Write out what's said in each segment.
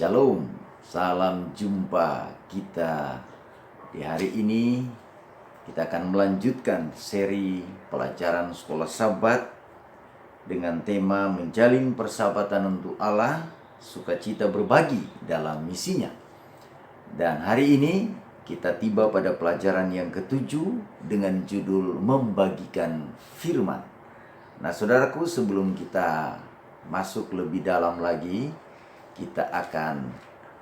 Shalom, salam jumpa kita di hari ini. Kita akan melanjutkan seri pelajaran sekolah Sabat dengan tema menjalin persahabatan untuk Allah, sukacita berbagi dalam misinya. Dan hari ini kita tiba pada pelajaran yang ketujuh dengan judul membagikan firman. Nah, saudaraku, sebelum kita masuk lebih dalam lagi, kita akan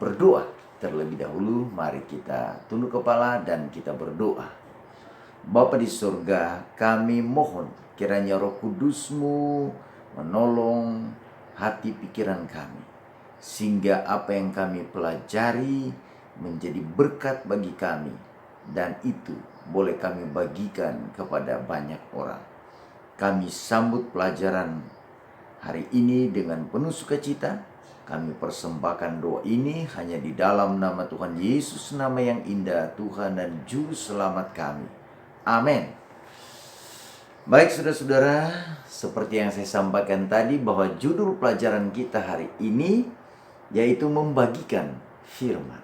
berdoa terlebih dahulu. Mari kita tunduk kepala dan kita berdoa. Bapa di surga, kami mohon kiranya Roh Kudus-Mu menolong hati pikiran kami, sehingga apa yang kami pelajari menjadi berkat bagi kami, dan itu boleh kami bagikan kepada banyak orang. Kami sambut pelajaran hari ini dengan penuh sukacita. Kami persembahkan doa ini hanya di dalam nama Tuhan Yesus, nama yang indah, Tuhan dan Juru Selamat kami. Amin. Baik saudara-saudara, seperti yang saya sampaikan tadi bahwa judul pelajaran kita hari ini yaitu membagikan firman.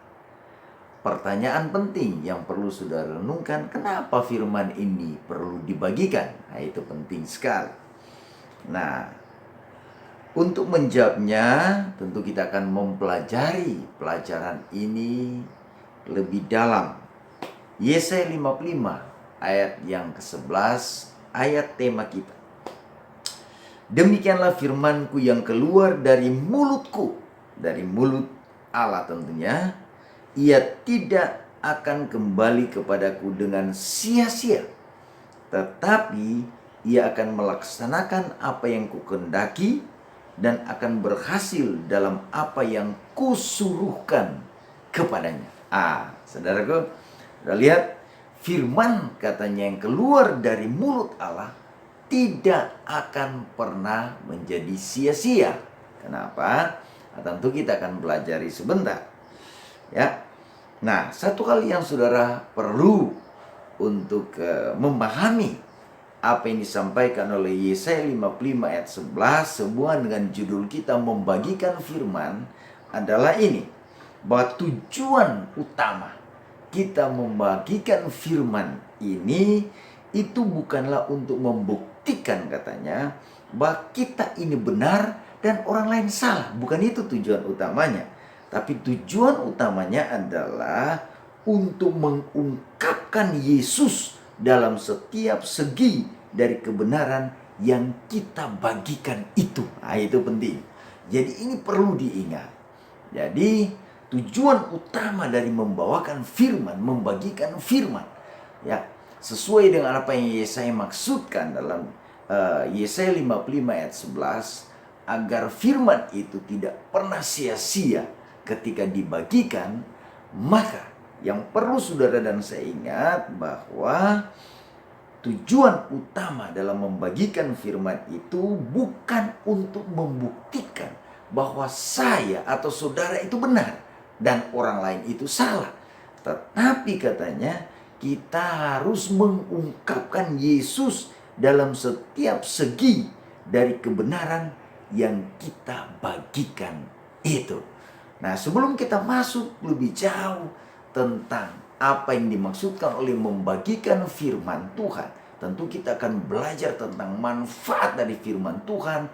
Pertanyaan penting yang perlu saudara renungkan, kenapa firman ini perlu dibagikan? Nah, itu penting sekali. Nah, untuk menjawabnya, tentu kita akan mempelajari pelajaran ini lebih dalam. Yesaya 55 ayat yang ke-11, ayat tema kita. Demikianlah firmanku yang keluar dari mulutku, dari mulut Allah tentunya, ia tidak akan kembali kepadaku dengan sia-sia, tetapi ia akan melaksanakan apa yang kukehendaki dan akan berhasil dalam apa yang kusuruhkan kepadanya. Saudaraku, sudah lihat firman katanya yang keluar dari mulut Allah tidak akan pernah menjadi sia-sia. Kenapa? Tentu kita akan pelajari sebentar. Ya. Nah, satu hal yang saudara perlu untuk memahami apa yang disampaikan oleh Yesaya 55 ayat 11 sebuah dengan judul kita membagikan firman adalah ini, bahwa tujuan utama kita membagikan firman ini itu bukanlah untuk membuktikan katanya bahwa kita ini benar dan orang lain salah. Bukan itu tujuan utamanya. Tapi tujuan utamanya adalah untuk mengungkapkan Yesus dalam setiap segi dari kebenaran yang kita bagikan itu. Itu penting. Jadi ini perlu diingat. Jadi tujuan utama dari membawakan firman, membagikan firman, ya, sesuai dengan apa yang Yesaya maksudkan dalam Yesaya 55 ayat 11, agar firman itu tidak pernah sia-sia ketika dibagikan. Maka yang perlu saudara dan saya ingat bahwa tujuan utama dalam membagikan firman itu bukan untuk membuktikan bahwa saya atau saudara itu benar dan orang lain itu salah. Tetapi katanya kita harus mengungkapkan Yesus dalam setiap segi dari kebenaran yang kita bagikan itu. Nah, sebelum kita masuk lebih jauh tentang apa yang dimaksudkan oleh membagikan firman Tuhan, tentu kita akan belajar tentang manfaat dari firman Tuhan,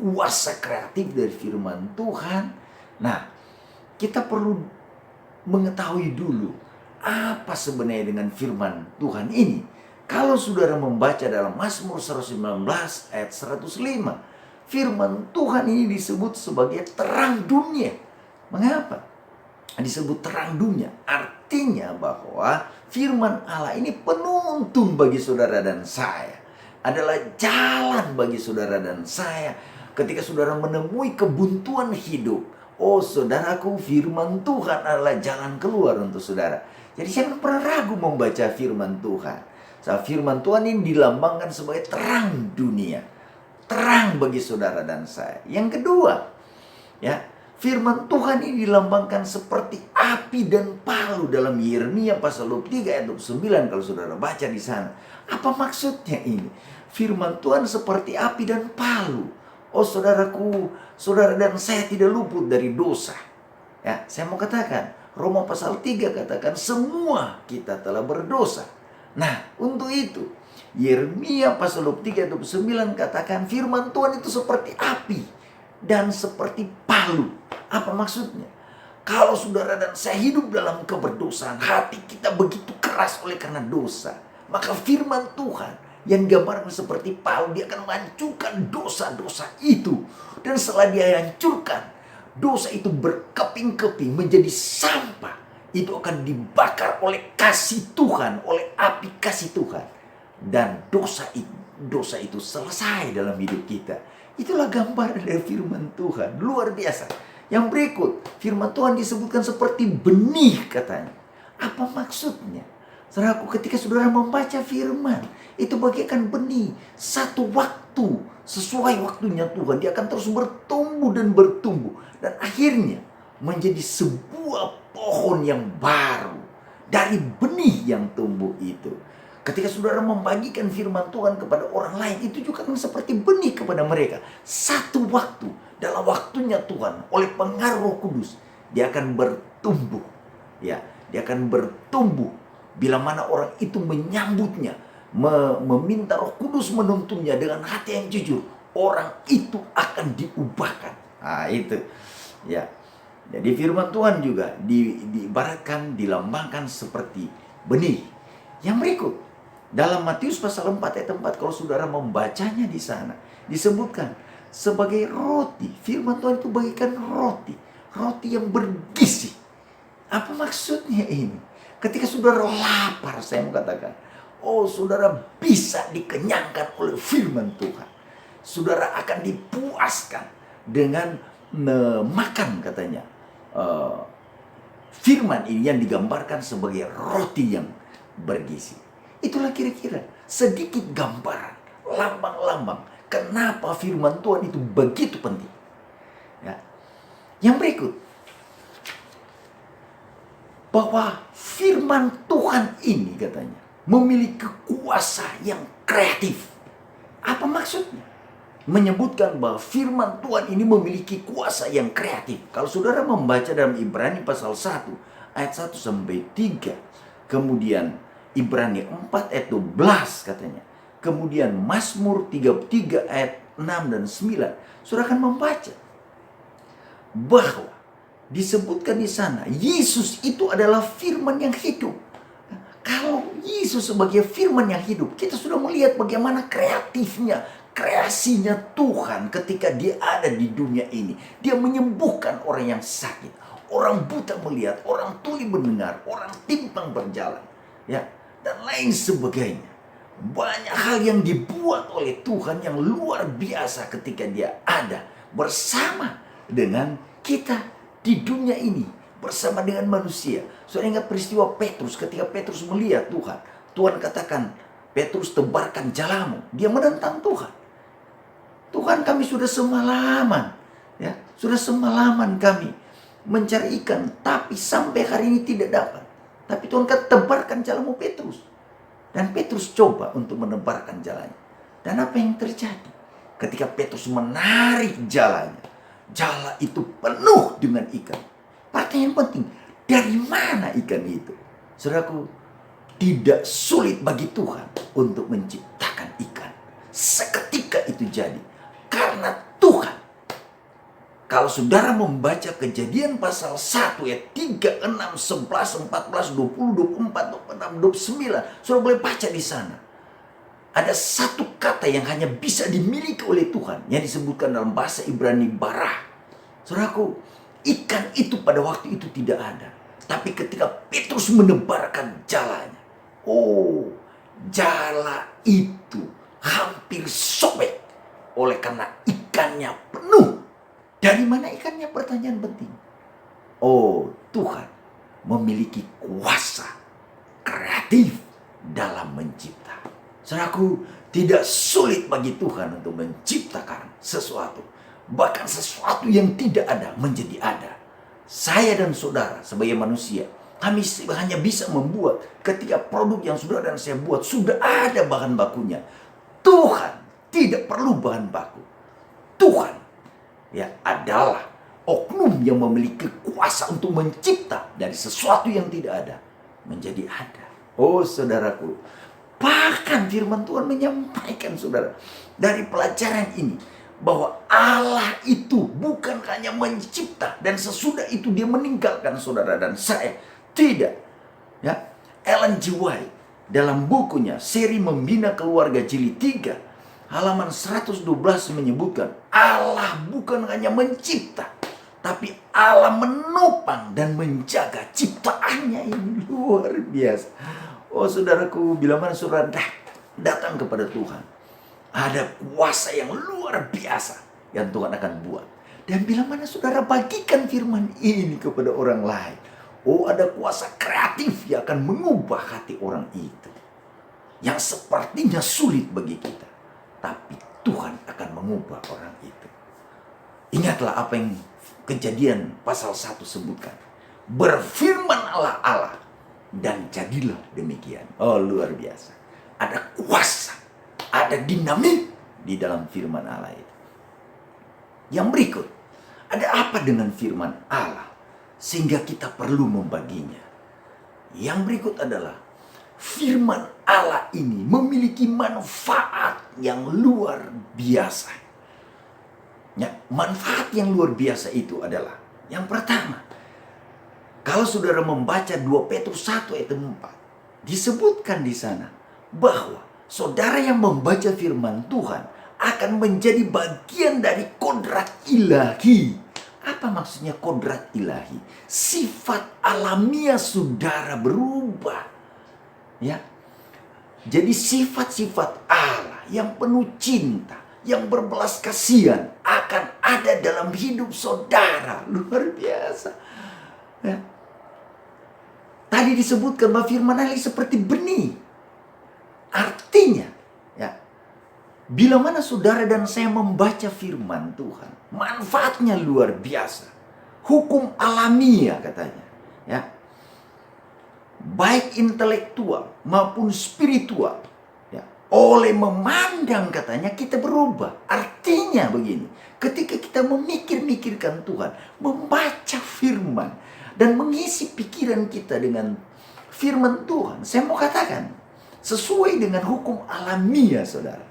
kuasa kreatif dari firman Tuhan. Nah, kita perlu mengetahui dulu apa sebenarnya dengan firman Tuhan ini. Kalau saudara membaca dalam Mazmur 119 ayat 105, firman Tuhan ini disebut sebagai terang dunia. Mengapa disebut terang dunia? Artinya bahwa firman Allah ini penuntun bagi saudara dan saya, adalah jalan bagi saudara dan saya ketika saudara menemui kebuntuan hidup. Oh saudaraku, firman Tuhan adalah jalan keluar untuk saudara. Jadi jangan pernah ragu membaca firman Tuhan. Firman Tuhan ini dilambangkan sebagai terang dunia, terang bagi saudara dan saya. Yang kedua, ya, firman Tuhan ini dilambangkan seperti api dan palu dalam Yeremia pasal 23 ayat 29 kalau saudara baca di sana. Apa maksudnya ini? Firman Tuhan seperti api dan palu. Oh saudaraku, saudara dan saya tidak luput dari dosa. Ya, saya mau katakan, Roma pasal 3 katakan semua kita telah berdosa. Nah, untuk itu Yeremia pasal 23 ayat 29 katakan firman Tuhan itu seperti api dan seperti palu. Apa maksudnya? Kalau saudara dan saya hidup dalam keberdosaan, hati kita begitu keras oleh karena dosa, maka firman Tuhan yang gambarkan seperti palu, dia akan menghancurkan dosa-dosa itu. Dan setelah dia hancurkan, dosa itu berkeping-keping menjadi sampah. Itu akan dibakar oleh kasih Tuhan, oleh api kasih Tuhan. Dan dosa itu selesai dalam hidup kita. Itulah gambaran dari firman Tuhan. Luar biasa. Yang berikut, firman Tuhan disebutkan seperti benih katanya. Apa maksudnya? Saudaraku, ketika saudara membaca firman, itu bagaikan benih. Satu waktu, sesuai waktunya Tuhan, dia akan terus bertumbuh dan bertumbuh. Dan akhirnya menjadi sebuah pohon yang baru dari benih yang tumbuh itu. Ketika saudara membagikan firman Tuhan kepada orang lain, itu juga akan seperti benih kepada mereka. Satu waktu, dalam waktunya Tuhan, oleh pengaruh Roh Kudus, dia akan bertumbuh. Ya, dia akan bertumbuh. Bila mana orang itu menyambutnya, meminta Roh Kudus menuntunnya dengan hati yang jujur, orang itu akan diubahkan. Nah, itu. Ya. Jadi firman Tuhan juga diibaratkan, dilambangkan seperti benih. Yang berikut, dalam Matius pasal 4 ayat 4, kalau saudara membacanya di sana, disebutkan sebagai roti. Firman Tuhan itu bagaikan roti. Roti yang bergizi. Apa maksudnya ini? Ketika saudara lapar, saya mau katakan, saudara bisa dikenyangkan oleh firman Tuhan. Saudara akan dipuaskan dengan makan katanya. Firman ini yang digambarkan sebagai roti yang bergizi. Itulah kira-kira sedikit gambaran, lambang-lambang kenapa firman Tuhan itu begitu penting. Ya. Yang berikut, bahwa firman Tuhan ini katanya memiliki kuasa yang kreatif. Apa maksudnya? Menyebutkan bahwa firman Tuhan ini memiliki kuasa yang kreatif. Kalau saudara membaca dalam Ibrani pasal 1 ayat 1 sampai 3, kemudian Ibrani 4 ayat 12 katanya, kemudian Mazmur 33 ayat 6 dan 9, saudara akan membaca bahwa disebutkan di sana Yesus itu adalah firman yang hidup. Kalau Yesus sebagai firman yang hidup, kita sudah melihat bagaimana kreatifnya, kreasinya Tuhan ketika dia ada di dunia ini. Dia menyembuhkan orang yang sakit, orang buta melihat, orang tuli mendengar, orang timpang berjalan, ya, dan lain sebagainya. Banyak hal yang dibuat oleh Tuhan yang luar biasa ketika dia ada bersama dengan kita di dunia ini, bersama dengan manusia. Saudara ingat peristiwa Petrus, ketika Petrus melihat Tuhan. Tuhan katakan, Petrus, tebarkan jalamu. Dia menentang Tuhan. Tuhan, kami sudah semalaman, ya, sudah semalaman kami mencari ikan, tapi sampai hari ini tidak dapat. Tapi Tuhan kata, tebarkan jalamu Petrus. Dan Petrus coba untuk menebarkan jalannya. Dan apa yang terjadi? Ketika Petrus menarik jalannya, jala itu penuh dengan ikan. Pertanyaan penting, dari mana ikan itu? Saudaraku, tidak sulit bagi Tuhan untuk menciptakan ikan. Seketika itu jadi. Karena Tuhan. Kalau saudara membaca Kejadian pasal 1 ayat 3, 6, 11, 14, 20, 24, 26, 29. Saudara boleh baca di sana. Ada satu kata yang hanya bisa dimiliki oleh Tuhan, yang disebutkan dalam bahasa Ibrani barah. Saudaraku, ikan itu pada waktu itu tidak ada. Tapi ketika Petrus menebarkan jalanya, jala itu hampir sobek oleh karena ikannya penuh. Dari mana ikannya? Pertanyaan penting. Tuhan memiliki kuasa kreatif dalam mencipta. Saudaraku, tidak sulit bagi Tuhan untuk menciptakan sesuatu. Bahkan sesuatu yang tidak ada menjadi ada. Saya dan saudara sebagai manusia, kami hanya bisa membuat ketika produk yang saudara dan saya buat sudah ada bahan bakunya. Tuhan tidak perlu bahan baku. Tuhan adalah oknum yang memiliki kuasa untuk mencipta dari sesuatu yang tidak ada menjadi ada. Oh saudaraku, bahkan firman Tuhan menyampaikan saudara dari pelajaran ini bahwa Allah itu bukan hanya mencipta dan sesudah itu dia meninggalkan saudara dan saya. Tidak. Ya, Ellen G. White dalam bukunya Seri Membina Keluarga Jilid 3 halaman 112 menyebutkan Allah bukan hanya mencipta, tapi Allah menopang dan menjaga ciptaannya. Ini luar biasa. Oh saudaraku, bila mana saudara datang kepada Tuhan, ada kuasa yang luar biasa yang Tuhan akan buat. Dan bila mana saudara bagikan firman ini kepada orang lain, oh ada kuasa kreatif yang akan mengubah hati orang itu yang sepertinya sulit bagi kita. Tapi Tuhan akan mengubah orang itu. Ingatlah apa yang Kejadian pasal 1 sebutkan. Berfirmanlah Allah dan jadilah demikian. Oh luar biasa. Ada kuasa, ada dinamik di dalam firman Allah itu. Yang berikut, ada apa dengan firman Allah sehingga kita perlu membaginya? Yang berikut adalah firman Allah ini memiliki manfaat yang luar biasa. Ya, manfaat yang luar biasa itu adalah yang pertama, kalau saudara membaca 2 Petrus 1 ayat 4, disebutkan di sana bahwa saudara yang membaca firman Tuhan akan menjadi bagian dari kodrat ilahi. Apa maksudnya kodrat ilahi? Sifat alamiah saudara berubah. Ya. Jadi sifat-sifat Allah yang penuh cinta, yang berbelas kasihan akan ada dalam hidup saudara. Luar biasa. Ya. Tadi disebutkan bahwa firman Allah seperti benih. Artinya, ya, bila mana saudara dan saya membaca firman Tuhan, manfaatnya luar biasa. Hukum alamiah katanya, ya. Baik intelektual maupun spiritual, ya. Oleh memandang katanya kita berubah. Artinya begini, ketika kita memikir-mikirkan Tuhan, membaca firman dan mengisi pikiran kita dengan firman Tuhan, saya mau katakan sesuai dengan hukum alamiah saudara,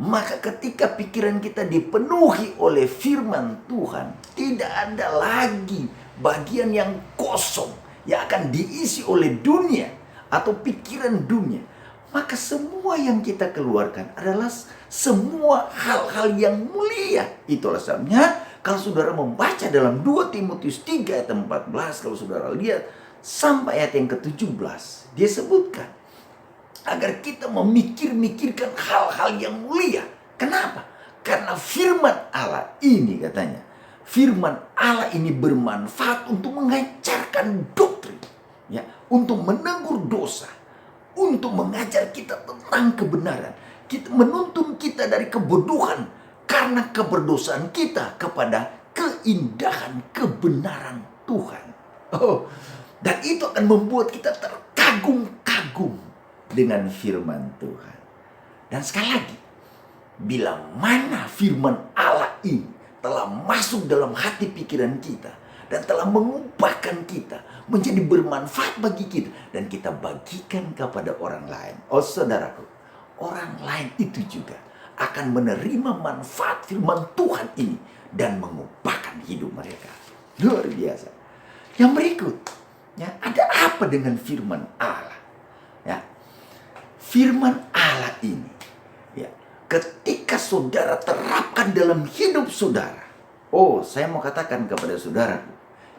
maka ketika pikiran kita dipenuhi oleh firman Tuhan, tidak ada lagi bagian yang kosong yang akan diisi oleh dunia atau pikiran dunia. Maka semua yang kita keluarkan adalah semua hal-hal yang mulia. Itulah sebabnya kalau saudara membaca dalam 2 Timotius 3 ayat 14, kalau saudara lihat sampai ayat yang ke-17, dia sebutkan agar kita memikir-mikirkan hal-hal yang mulia. Kenapa? Karena firman Allah ini katanya, firman Allah ini bermanfaat untuk mengajarkan doktrin, ya, untuk menegur dosa, untuk mengajar kita tentang kebenaran, kita menuntun kita dari kebodohan karena keberdosaan kita kepada keindahan kebenaran Tuhan. Oh, dan itu akan membuat kita terkagum-kagum dengan firman Tuhan. Dan sekali lagi, bila mana firman Allah ini telah masuk dalam hati pikiran kita dan telah mengubahkan kita menjadi bermanfaat bagi kita dan kita bagikan kepada orang lain, oh saudaraku, orang lain itu juga akan menerima manfaat firman Tuhan ini dan mengubahkan hidup mereka. Luar biasa. Yang berikut, ya, ada apa dengan firman Allah? Ya, firman Allah ini, ya, ketika saudara terapkan dalam hidup saudara, oh saya mau katakan kepada saudara,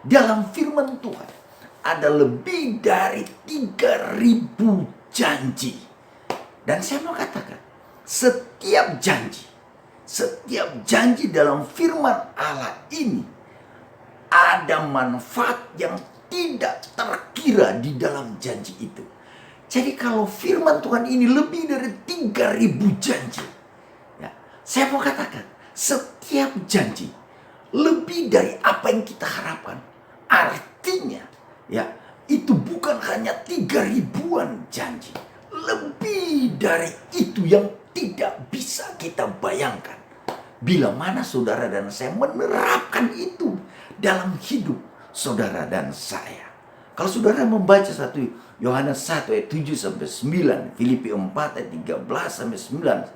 dalam firman Tuhan ada lebih dari 3.000 janji. Dan saya mau katakan, setiap janji dalam firman Allah ini ada manfaat yang tidak terkira di dalam janji itu. Jadi kalau firman Tuhan ini lebih dari 3.000 janji, ya, saya mau katakan setiap janji lebih dari apa yang kita harapkan. Artinya, ya, itu bukan hanya 3.000-an janji, lebih dari itu yang tidak bisa kita bayangkan. Bila mana saudara dan saya menerapkan itu dalam hidup saudara dan saya. Kalau saudara membaca 1 Yohanes 1 ayat 7 sampai 9, Filipi 4 ayat 13 sampai 19.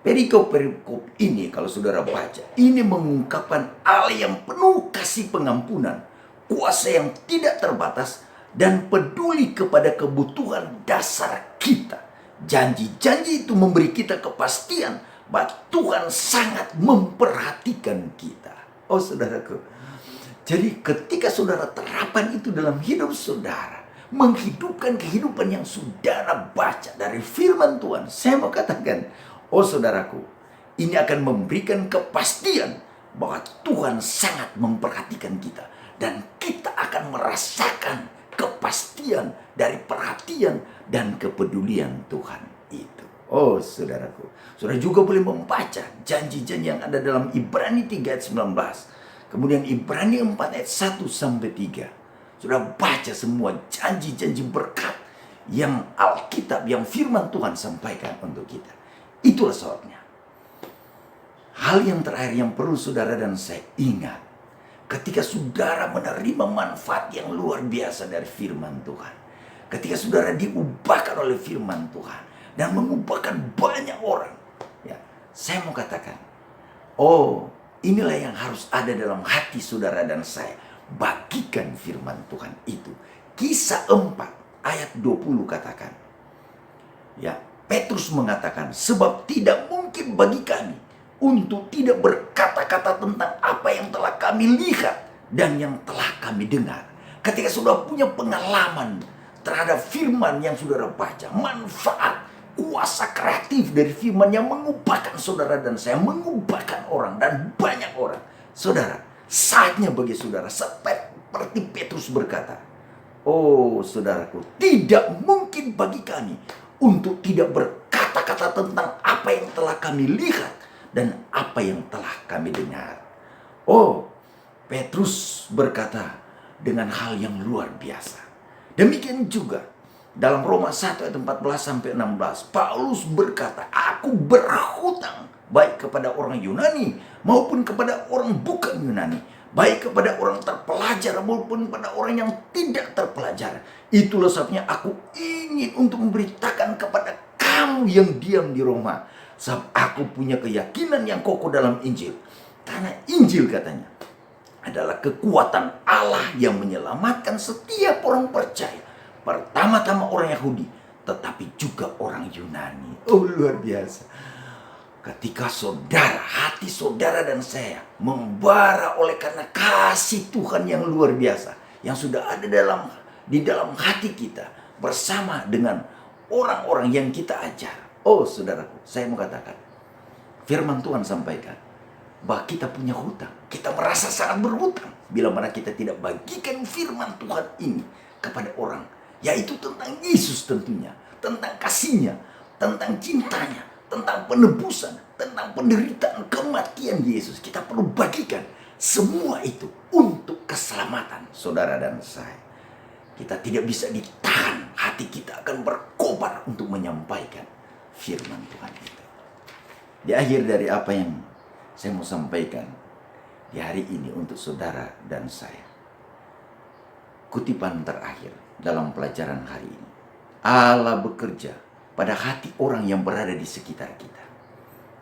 Perikop-perikop ini kalau saudara baca, ini mengungkapkan Allah yang penuh kasih pengampunan, kuasa yang tidak terbatas, dan peduli kepada kebutuhan dasar kita. Janji-janji itu memberi kita kepastian bahwa Tuhan sangat memperhatikan kita. Oh saudaraku, jadi ketika saudara terapkan itu dalam hidup saudara, menghidupkan kehidupan yang saudara baca dari firman Tuhan, saya mau katakan, oh saudaraku, ini akan memberikan kepastian bahwa Tuhan sangat memperhatikan kita. Dan kita akan merasakan kepastian dari perhatian dan kepedulian Tuhan itu. Oh saudaraku, saudara juga boleh membaca janji-janji yang ada dalam Ibrani 3 ayat 19. Kemudian Ibrani 4 ayat 1 sampai 3. Saudara baca semua janji-janji berkat yang Alkitab, yang firman Tuhan sampaikan untuk kita. Itulah sebabnya. Hal yang terakhir yang perlu saudara dan saya ingat, ketika saudara menerima manfaat yang luar biasa dari firman Tuhan, ketika saudara diubahkan oleh firman Tuhan dan mengubahkan banyak orang, ya, saya mau katakan, oh inilah yang harus ada dalam hati saudara dan saya. Bagikan firman Tuhan itu. Kisah 4 ayat 20 katakan, ya, Petrus mengatakan, sebab tidak mungkin bagi kami untuk tidak berkata-kata tentang apa yang telah kami lihat dan yang telah kami dengar. Ketika sudah punya pengalaman terhadap firman yang saudara baca, manfaat, kuasa kreatif dari firman yang mengubahkan saudara dan saya, mengubahkan orang dan banyak orang. Saudara, saatnya bagi saudara seperti Petrus berkata, oh saudaraku, tidak mungkin bagi kami untuk tidak berkata-kata tentang apa yang telah kami lihat dan apa yang telah kami dengar. Oh, Petrus berkata dengan hal yang luar biasa. Demikian juga dalam Roma 1 ayat 14 sampai 16, Paulus berkata, aku berhutang baik kepada orang Yunani maupun kepada orang bukan Yunani, baik kepada orang terpelajar maupun kepada orang yang tidak terpelajar. Itulah sebabnya aku ingin untuk memberitakan kepada kamu yang diam di Roma, sebab aku punya keyakinan yang kokoh dalam Injil. Karena Injil katanya adalah kekuatan Allah yang menyelamatkan setiap orang percaya, pertama-tama orang Yahudi, tetapi juga orang Yunani. Oh luar biasa. Ketika saudara, hati saudara dan saya membara oleh karena kasih Tuhan yang luar biasa, yang sudah ada di dalam hati kita bersama dengan orang-orang yang kita ajar. Oh saudaraku, saya mau katakan, firman Tuhan sampaikan bahwa kita punya hutang. Kita merasa sangat berhutang bila mana kita tidak bagikan firman Tuhan ini kepada orang, yaitu tentang Yesus tentunya, tentang kasihnya, tentang cintanya, tentang penebusan, tentang penderitaan, kematian Yesus. Kita perlu bagikan semua itu untuk keselamatan saudara dan saya. Kita tidak bisa ditahan, hati kita akan berkobar untuk menyampaikan firman Tuhan itu. Di akhir dari apa yang saya mau sampaikan di hari ini untuk saudara dan saya, kutipan terakhir dalam pelajaran hari ini, Allah bekerja pada hati orang yang berada di sekitar kita.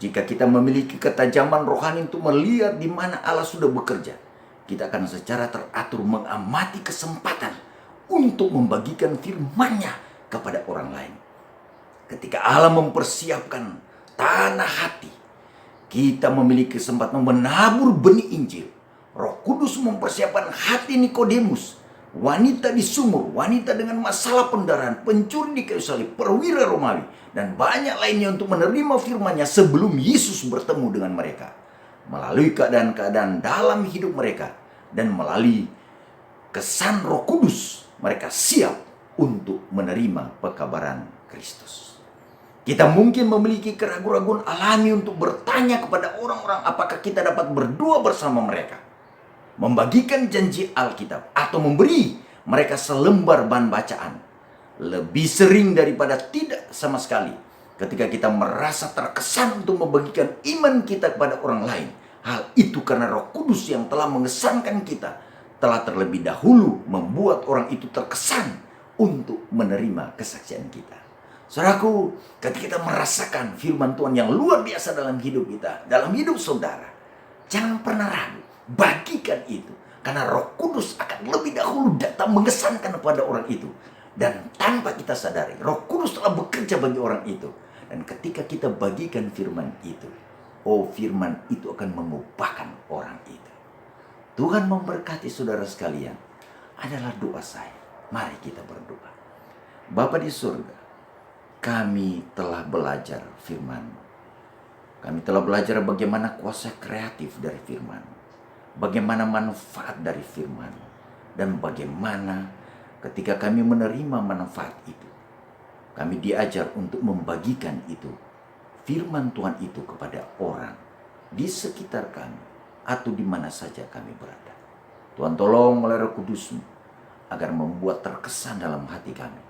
Jika kita memiliki ketajaman rohani untuk melihat di mana Allah sudah bekerja, kita akan secara teratur mengamati kesempatan untuk membagikan firman-Nya kepada orang lain. Ketika Allah mempersiapkan tanah hati, kita memiliki kesempatan menabur benih Injil. Roh Kudus mempersiapkan hati Nikodemus, wanita di sumur, wanita dengan masalah pendarahan, pencuri di kayu salib, perwira Romawi, dan banyak lainnya untuk menerima firman-Nya sebelum Yesus bertemu dengan mereka. Melalui keadaan-keadaan dalam hidup mereka dan melalui kesan Roh Kudus, mereka siap untuk menerima pekabaran Kristus. Kita mungkin memiliki keraguan-keraguan alami untuk bertanya kepada orang-orang apakah kita dapat berdoa bersama mereka, membagikan janji Alkitab, atau memberi mereka selembar bahan bacaan. Lebih sering daripada tidak sama sekali, ketika kita merasa terkesan untuk membagikan iman kita kepada orang lain, Hal itu karena Roh Kudus yang telah mengesankan kita, telah terlebih dahulu membuat orang itu terkesan untuk menerima kesaksian kita. Saudaraku, ketika kita merasakan firman Tuhan yang luar biasa dalam hidup kita, dalam hidup saudara, jangan pernah ragu, bagikan itu. Karena Roh Kudus akan lebih dahulu datang mengesankan kepada orang itu. Dan tanpa kita sadari, Roh Kudus telah bekerja bagi orang itu. Dan ketika kita bagikan firman itu, firman itu akan mengubahkan orang itu. Tuhan memberkati saudara sekalian. Adalah doa saya. Mari kita berdoa. Bapa di surga, kami telah belajar firman. Kami telah belajar bagaimana kuasa kreatif dari firman. Bagaimana manfaat dari firman. Dan bagaimana ketika kami menerima manfaat itu, kami diajar untuk membagikan itu, firman Tuhan itu kepada orang di sekitar kami atau di mana saja kami berada. Tuhan tolong melalui Roh Kudus-Mu agar membuat terkesan dalam hati kami.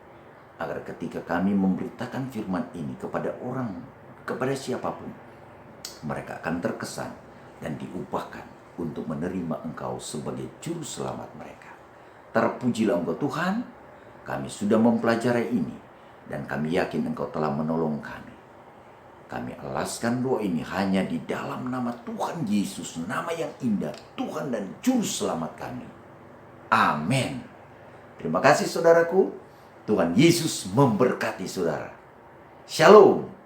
Agar ketika kami memberitakan firman ini kepada orang, kepada siapapun, mereka akan terkesan dan diubahkan untuk menerima Engkau sebagai juru selamat mereka. Terpujilah Engkau Tuhan, kami sudah mempelajari ini dan kami yakin Engkau telah menolong kami. Kami alaskan doa ini hanya di dalam nama Tuhan Yesus, nama yang indah, Tuhan dan Juru Selamat kami. Amin. Terima kasih saudaraku. Tuhan Yesus memberkati saudara. Shalom.